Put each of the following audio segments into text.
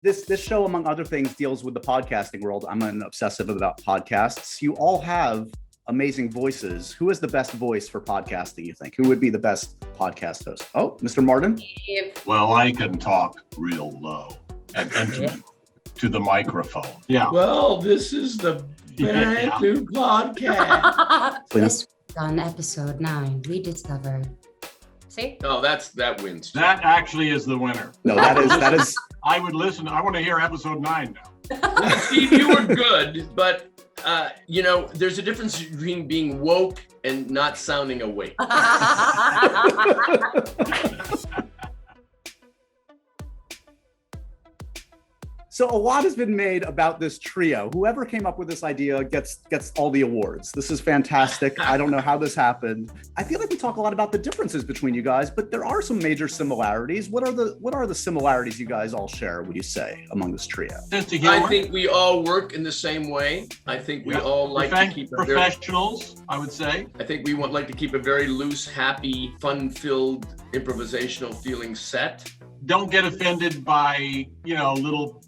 This show, among other things, deals with the podcasting world. I'm an obsessive about podcasts. You all have amazing voices. Who has the best voice for podcasting, you think? Who would be the best podcast host? Oh, Mr. Martin? Well, I can talk real low and intimate to the microphone. Yeah. Well, this is the brand new podcast. This week on episode 9, we discovered. See? Oh, that wins. That actually is the winner. No, that is. I would listen. I want to hear episode 9 now. Steve, you were good, but there's a difference between being woke and not sounding awake. So a lot has been made about this trio. Whoever came up with this idea gets all the awards. This is fantastic. I don't know how this happened. I feel like we talk a lot about the differences between you guys, but there are some major similarities. What are the similarities you guys all share, would you say, among this trio? I think we all work in the same way. I think we all like to keep professionals, I would say. I think we like to keep a very loose, happy, fun-filled, improvisational feeling set. Don't get offended by, little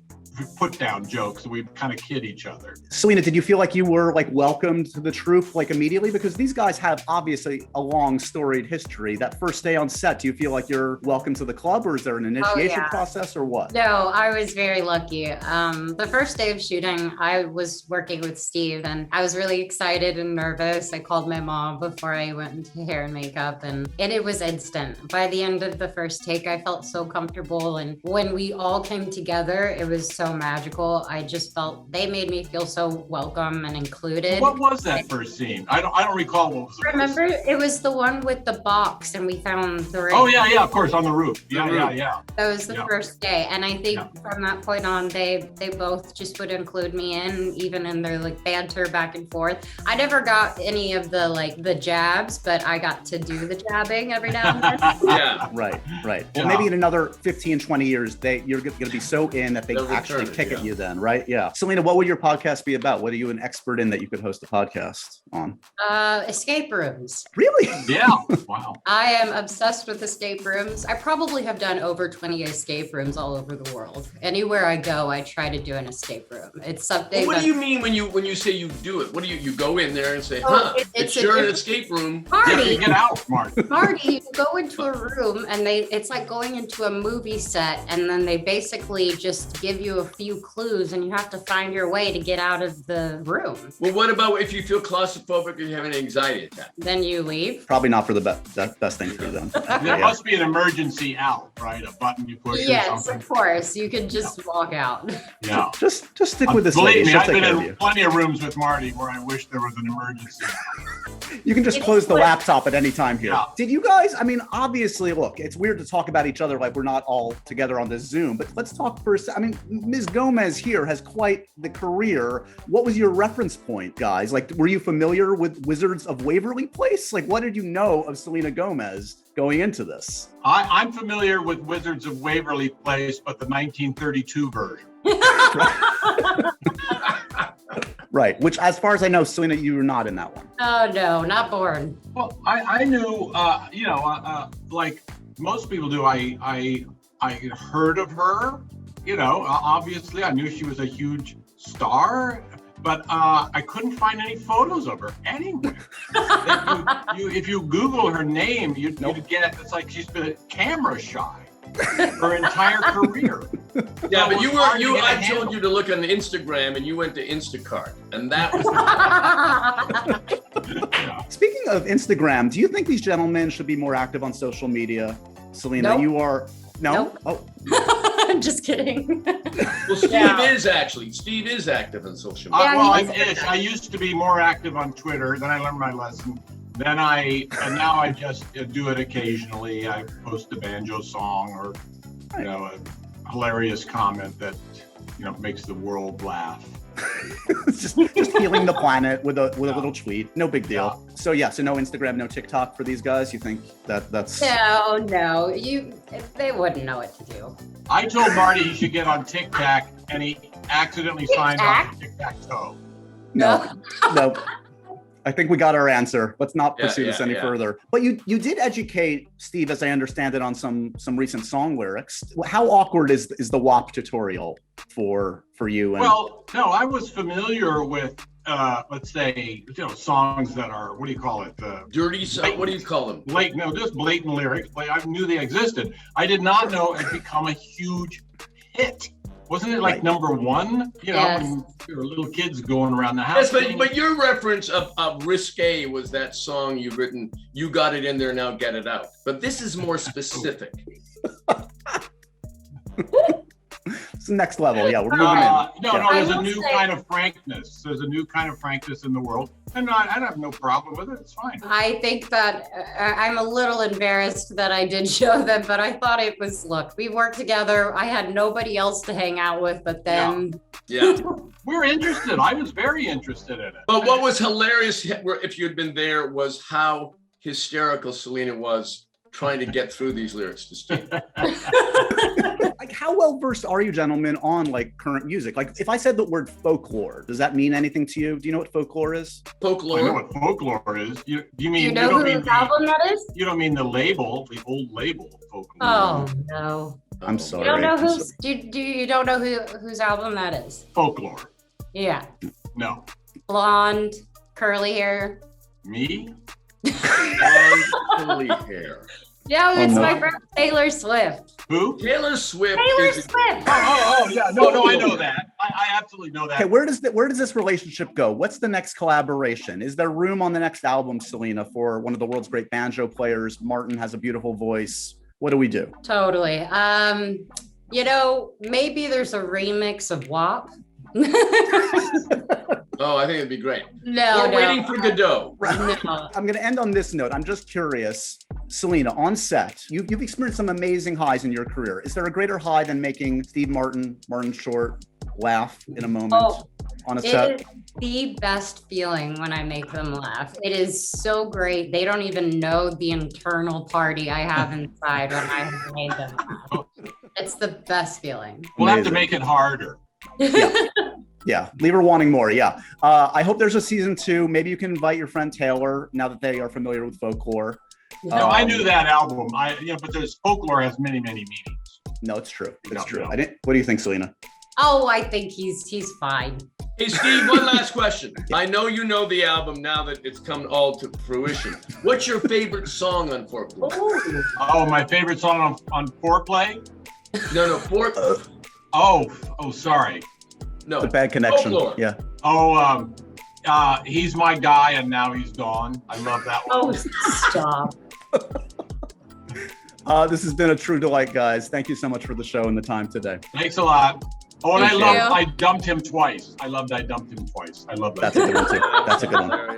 put down jokes. We kind of kid each other. Selena, did you feel like you were welcomed to the troupe immediately? Because these guys have obviously a long storied history. That first day on set, do you feel like you're welcome to the club, or is there an initiation process or what? No, I was very lucky. The first day of shooting, I was working with Steve and I was really excited and nervous. I called my mom before I went into hair and makeup and it was instant. By the end of the first take, I felt so comfortable. And when we all came together, it was so magical. I just felt they made me feel so welcome and included. What was that first scene? I don't recall what was the Remember, it was the one with the box and we found the ring. Oh yeah, of course, on the roof. Yeah. That was the first day. And I think from that point on, they both just would include me even in their banter back and forth. I never got any of the jabs, but I got to do the jabbing every now and then. Yeah. Right. Well, maybe in another 15, 20 years, you're going to be so in that they actually kick at you then, right? Yeah. Selena, what would your podcast be about? What are you an expert in that you could host a podcast on? Escape rooms. Really? Yeah. Wow. I am obsessed with escape rooms. I probably have done over 20 escape rooms all over the world. Anywhere I go, I try to do an escape room. It's something. What do you mean when you say you do it? What do you go in there and say, it's sure an escape room. Party. Get out, Mark. Party, you go into a room and it's like going into a movie set, and then they basically just give you a few clues and you have to find your way to get out of the room. Well, what about if you feel claustrophobic or you have an anxiety attack? Then you leave. Probably not for the best thing to do then. There must be an emergency out, right? A button you push. Yes, of course. You can just walk out. Yeah. Just stick with this. Believe me, I've been in plenty of rooms with Marty where I wish there was an emergency. You can just close the laptop at any time here. Yeah. Did you guys, obviously, look, it's weird to talk about each other like we're not all together on this Zoom, but let's talk first. Ms. Gomez here has quite the career. What was your reference point, guys? Were you familiar with Wizards of Waverly Place? What did you know of Selena Gomez going into this? I'm familiar with Wizards of Waverly Place, but the 1932 version. Right, which as far as I know, Selena, you were not in that one. Oh, no, not born. Well, I knew, like most people do, I heard of her, obviously I knew she was a huge star, but I couldn't find any photos of her anywhere. If you Google her name, you'd get, it's like she's been camera shy her entire career. Yeah, but I told you to look on Instagram and you went to Instacart, and that was Speaking of Instagram, do you think these gentlemen should be more active on social media? Selena, Nope. you are Nope. Oh. I'm just kidding. Well, Steve is active on social media. I used to be more active on Twitter. Then I learned my lesson. And now I just do it occasionally. I post a banjo song or, a hilarious comment that, makes the world laugh. just healing the planet with a little tweet. No big deal. Yeah. So no Instagram, no TikTok for these guys. You think that's No, they wouldn't know what to do. I told Marty he should get on TikTok, and he accidentally signed on to Tic-Tac-Toe. No. I think we got our answer. Let's not pursue this any yeah. further. But you did educate Steve, as I understand it, on some recent song lyrics. How awkward is the WAP tutorial for you? And Well, no, I was familiar with, let's say, songs that are, what do you call it? Dirty song. What do you call them? Just blatant lyrics. Like, I knew they existed. I did not know it had become a huge hit. Wasn't it like Right. number one? Yes. When there were little kids going around the house. Yes, but your reference of Risque was that song you've written, you got it in there, now get it out. But this is more specific. it's the next level. Yeah, we're moving in. No, Yeah. there's I a will new say- kind of frankness. There's a new kind of frankness in the world. And I have no problem with it. It's fine. I think that I'm a little embarrassed that I did show them, but I thought it was, look, we worked together. I had nobody else to hang out with but them. Yeah. We're interested. I was very interested in it. But what was hilarious, if you had been there, was how hysterical Selena was trying to get through these lyrics to Steve. Like, how well versed are you, gentlemen, on like current music? Like, if I said the word folklore, does that mean anything to you? Do you know what folklore is? I know Folklore. what folklore is. You Do mean you know don't mean whose album that is? you don't mean the label, the old label folklore. Oh, no. I'm You sorry. don't know I'm whose, you don't know whose album that is? Folklore. Yeah. No. Blonde, curly hair. Me? Blonde, curly hair. No, it's no. my friend Taylor Swift. Who? Taylor Swift Taylor is Swift. Oh, yeah. No, I know that. I absolutely know that. Okay, where does this relationship go? What's the next collaboration? Is there room on the next album, Selena, for one of the world's great banjo players? Martin has a beautiful voice. What do we do? Totally. Maybe there's a remix of WAP. Oh, I think it'd be great. No, We're waiting for Godot. No. I'm going to end on this note. I'm just curious, Selena, on set, you've experienced some amazing highs in your career. Is there a greater high than making Steve Martin Short laugh in a moment Oh, on a It set? is the best feeling when I make them laugh. It is so great. They don't even know the internal party I have inside when I have made them laugh. It's the best feeling. We'll have to Amazing. make it harder. Yeah, leave her wanting more. Yeah. I hope there's a season 2. Maybe you can invite your friend Taylor now that they are familiar with folklore. No, I knew that album. But there's folklore has many, many meanings. No, it's true. It's No, true. no. What do you think, Selena? Oh, I think he's fine. Hey, Steve, one last question. I know you know the album now that it's come all to fruition. What's your favorite song on Folklore? Oh, my favorite song on Foreplay? No, Sorry. no. The bad connection. Folklore. Yeah. He's my guy and now he's gone. I love that one. Oh, stop. This has been a true delight, guys. Thank you so much for the show and the time today. Thanks a lot. Oh, and Thank you. I dumped him twice. I loved I dumped him twice. I love that. That's a good one, too. That's a good one.